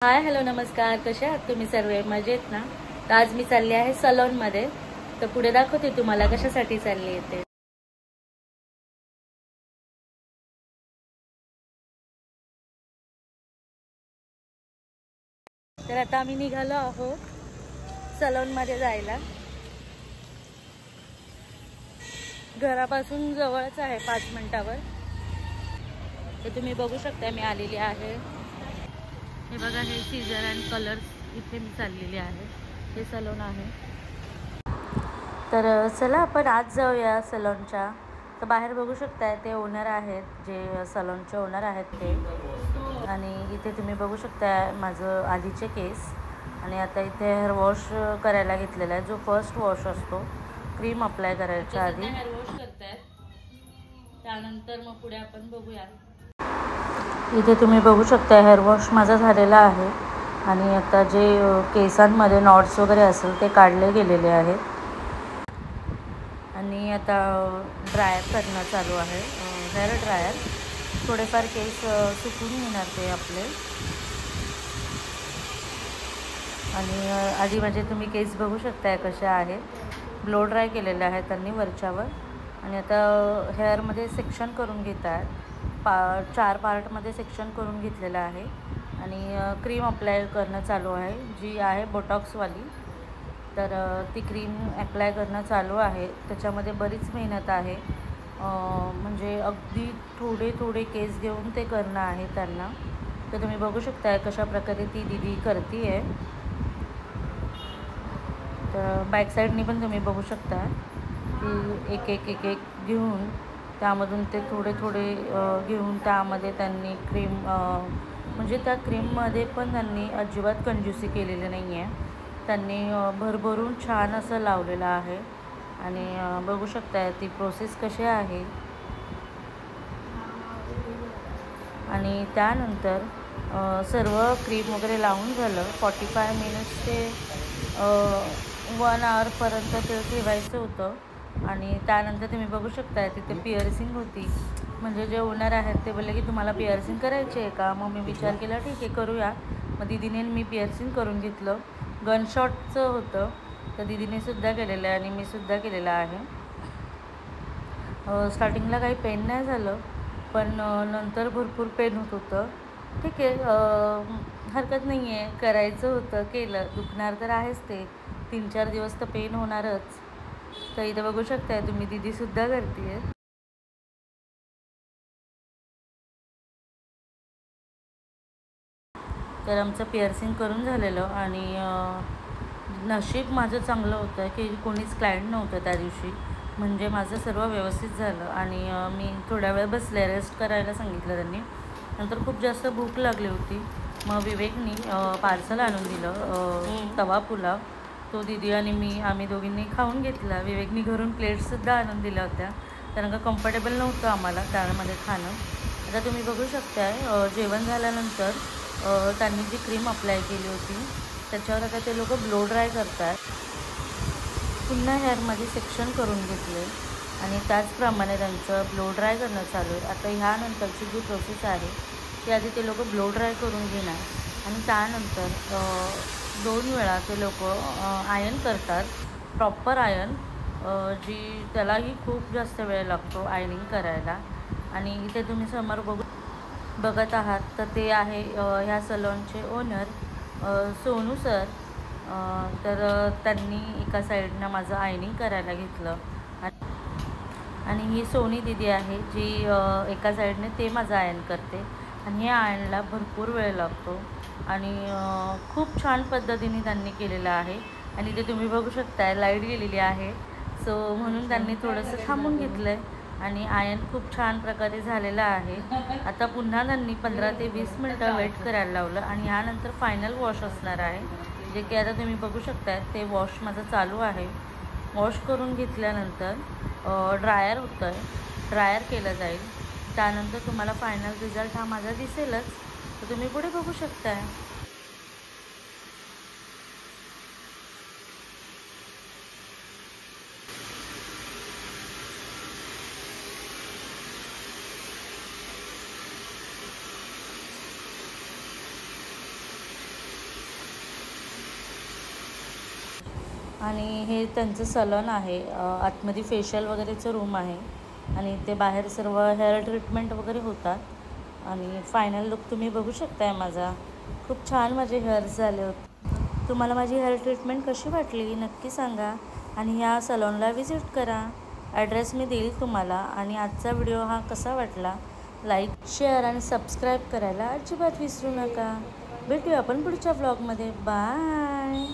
Hi hello नमस्कार, कसे आहात तुम्ही सर्व? मजेत ना? तर आज मी चालली आहे सलॉन मध्ये. तर पुढे दाखवते तुम्हाला कशासाठी चालली आहे ते. तर आता आम्ही निघालो आहोत सलॉन मध्ये जायला. घरापासून जवळच आहे, 5 मिनिटावर. तर तुम्ही बघू शकता मी आलेली आहे. हे बघा, हे सीझर अँड कलर्स इथे मी चाललेली आहे. हे सलून आहे. तर चला आपण आज जाऊया सलूनच्या. तर बाहेर बघू शकताय ते ओनर आहेत, जे सलूनचे ओनर आहेत ते. आणि इथे तुम्ही बघू शकताय माझं आधीचे केस. आणि आता इथे हेअर वॉश करायला घेतलेला आहे, जो फर्स्ट वॉश असतो क्रीम अप्लाय करायच्या आधी. हेअर वॉश करतायत, त्यानंतर मग पुढे आपण बघूया. इथे तुम्ही बघू शकता हेअर वॉश माझा झालेला आहे. आणि आता जे केसांमध्ये नॉट्स वगैरे असेल ते काढले गेलेले आहेत. आणि आता ड्रायर करणं चालू आहे, हेअर ड्रायर. थोडेफार केस सुकून येणार ते आपले. आणि आधी म्हणजे तुम्ही केस बघू शकताय कसे आहेत. ब्लो ड्राय केलेले आहेत त्यांनी वरच्यावर. आणि आता हेअरमध्ये सेक्शन करून घेत आहेत. 4 पार्टमध्ये सेक्शन करून घेतलेलं आहे. आणि क्रीम अप्लाय करणं चालू आहे, जी आहे बोटॉक्सवाली. तर ती क्रीम अप्लाय करणं चालू आहे. त्याच्यामध्ये बरीच मेहनत आहे, म्हणजे अगदी थोडे थोडे केस घेऊन ते करणं आहे त्यांना. तर तुम्ही बघू शकताय कशा प्रकारे ती दीदी करते आहे. तर बॅक साईडनी पण तुम्ही बघू शकता की एक एक एक एक घेऊन त्यामधून ते थोडे थोडे घेऊन त्यामध्ये त्यांनी क्रीम, म्हणजे त्या क्रीममध्ये पण त्यांनी अजिबात कंजूसी केलेली नाही आहे. त्यांनी भरभरून छान असं लावलेलं आहे. आणि बघू शकताय ती प्रोसेस कशी आहे. आणि त्यानंतर सर्व क्रीम वगैरे लावून झालं. 45 मिनिट्स ते 1 आवरपर्यंत ते ठेवायचं होतं. आणि त्यानंतर तुम्ही बघू शकता तिथे पिअर्सिंग होती. म्हणजे जे ओनर आहेत ते बोलले की तुम्हाला पिअर्सिंग करायची आहे का? मग मी विचार केला ठीक आहे करूया. मग दीदीने मी पिअर्सिंग करून घेतलं. गनशॉटचं होतं, तर दीदीने सुद्धा केलेलं आहे आणि मी सुद्धा केलेलं आहे. स्टार्टिंगला काही पेन नाही झालं, पण नंतर भरपूर पेन होत होतं. ठीक आहे, हरकत नाही आहे, करायचं होतं केलं. दुखणार तर आहेच ते, 3-4 दिवस तर पेन होणारच. तर इथे बघू शकताय तुम्ही दीदीसुद्धा करते आहे. तर आमचं पिअर्सिंग करून झालेलं. आणि नशीब माझं चांगलं होतं की कोणीच क्लायंट नव्हतं त्या दिवशी, म्हणजे माझं सर्व व्यवस्थित झालं. आणि मी थोड्या वेळ बसले, रेस्ट करायला सांगितलं त्यांनी. नंतर खूप जास्त भूक लागली होती. मग विवेकनी पार्सल आणून दिलं, तवा पुलाव. तो दीदी आणि आम्ही दोघींनी खाऊन घेतला. विवेकनी घरून प्लेट्ससुद्धा आणून दिल्या होत्या, कारण का कम्फर्टेबल नव्हतं आम्हाला त्यामध्ये खाणं. आता तुम्ही बघू शकताय जेवण झाल्यानंतर त्यांनी जी क्रीम अप्लाय केली होती त्याच्यावर आता ते लोक ब्लो ड्राय करतात. पुन्हा हेअरमध्ये सेक्शन करून घेतले आणि त्याचप्रमाणे त्यांचं ब्लो ड्राय करणं चालू आहे. आता ह्यानंतरची जी प्रोसेस आहे ती आधी ते लोक ब्लो ड्राय करून घेणार. आणि त्यानंतर 2 वेळा ते लोक आयन करतात, प्रॉपर आयन, जी त्यालाही खूप जास्त वेळ लागतो आयनिंग करायला. आणि इथे तुम्ही समोर बघत आहात तर ते आहे ह्या सलॉनचे ओनर सोनू सर. तर त्यांनी एका साईडनं माझं आयनिंग करायला घेतलं. आणि ही सोनी दीदी आहे जी एका साईडने ते माझं आयन करते. आणि या आयनला भरपूर वेळ लागतो आणि खूप छान पद्धतीने त्यांनी केलेलं आहे. आणि ते तुम्ही बघू शकताय लाईट गेलेली आहे, सो म्हणून त्यांनी थोडंसं थांबून घेतलं आहे. आणि आयन खूप छान प्रकारे झालेलं आहे. आता पुन्हा त्यांनी 15 ते 20 मिनटं वेट करायला लावलं. आणि ह्यानंतर फायनल वॉश असणार आहे, जे की आता तुम्ही बघू शकताय ते वॉश माझं चालू आहे. वॉश करून घेतल्यानंतर ड्रायर होतं आहे, ड्रायर केलं जाईल. त्यानंतर तुम्हाला फायनल रिझल्ट हा माझा दिसेलच, तर तुम्ही पुढे बघू शकताय. आणि हे त्यांचं सलून आहे. आतमध्ये फेशियल वगैरेचं रूम आहे आणि ते बाहेर सर्व हेअर ट्रीटमेंट वगैरे होतात आणि फायनल लुक तुम्ही बघू शकताय माझा. खूप छान माझे हेअर्स झाले होते. तुम्हाला माझी हेअर ट्रीटमेंट कशी वाटली नक्की सांगा आणि ह्या सलूनला व्हिजिट करा. ॲड्रेस मी देईल तुम्हाला. आणि आजचा व्हिडिओ हा कसा वाटला लाईक, शेअर आणि सबस्क्राईब करायला अजिबात विसरू नका. भेटूया आपण पुढच्या व्लॉगमध्ये. बाय.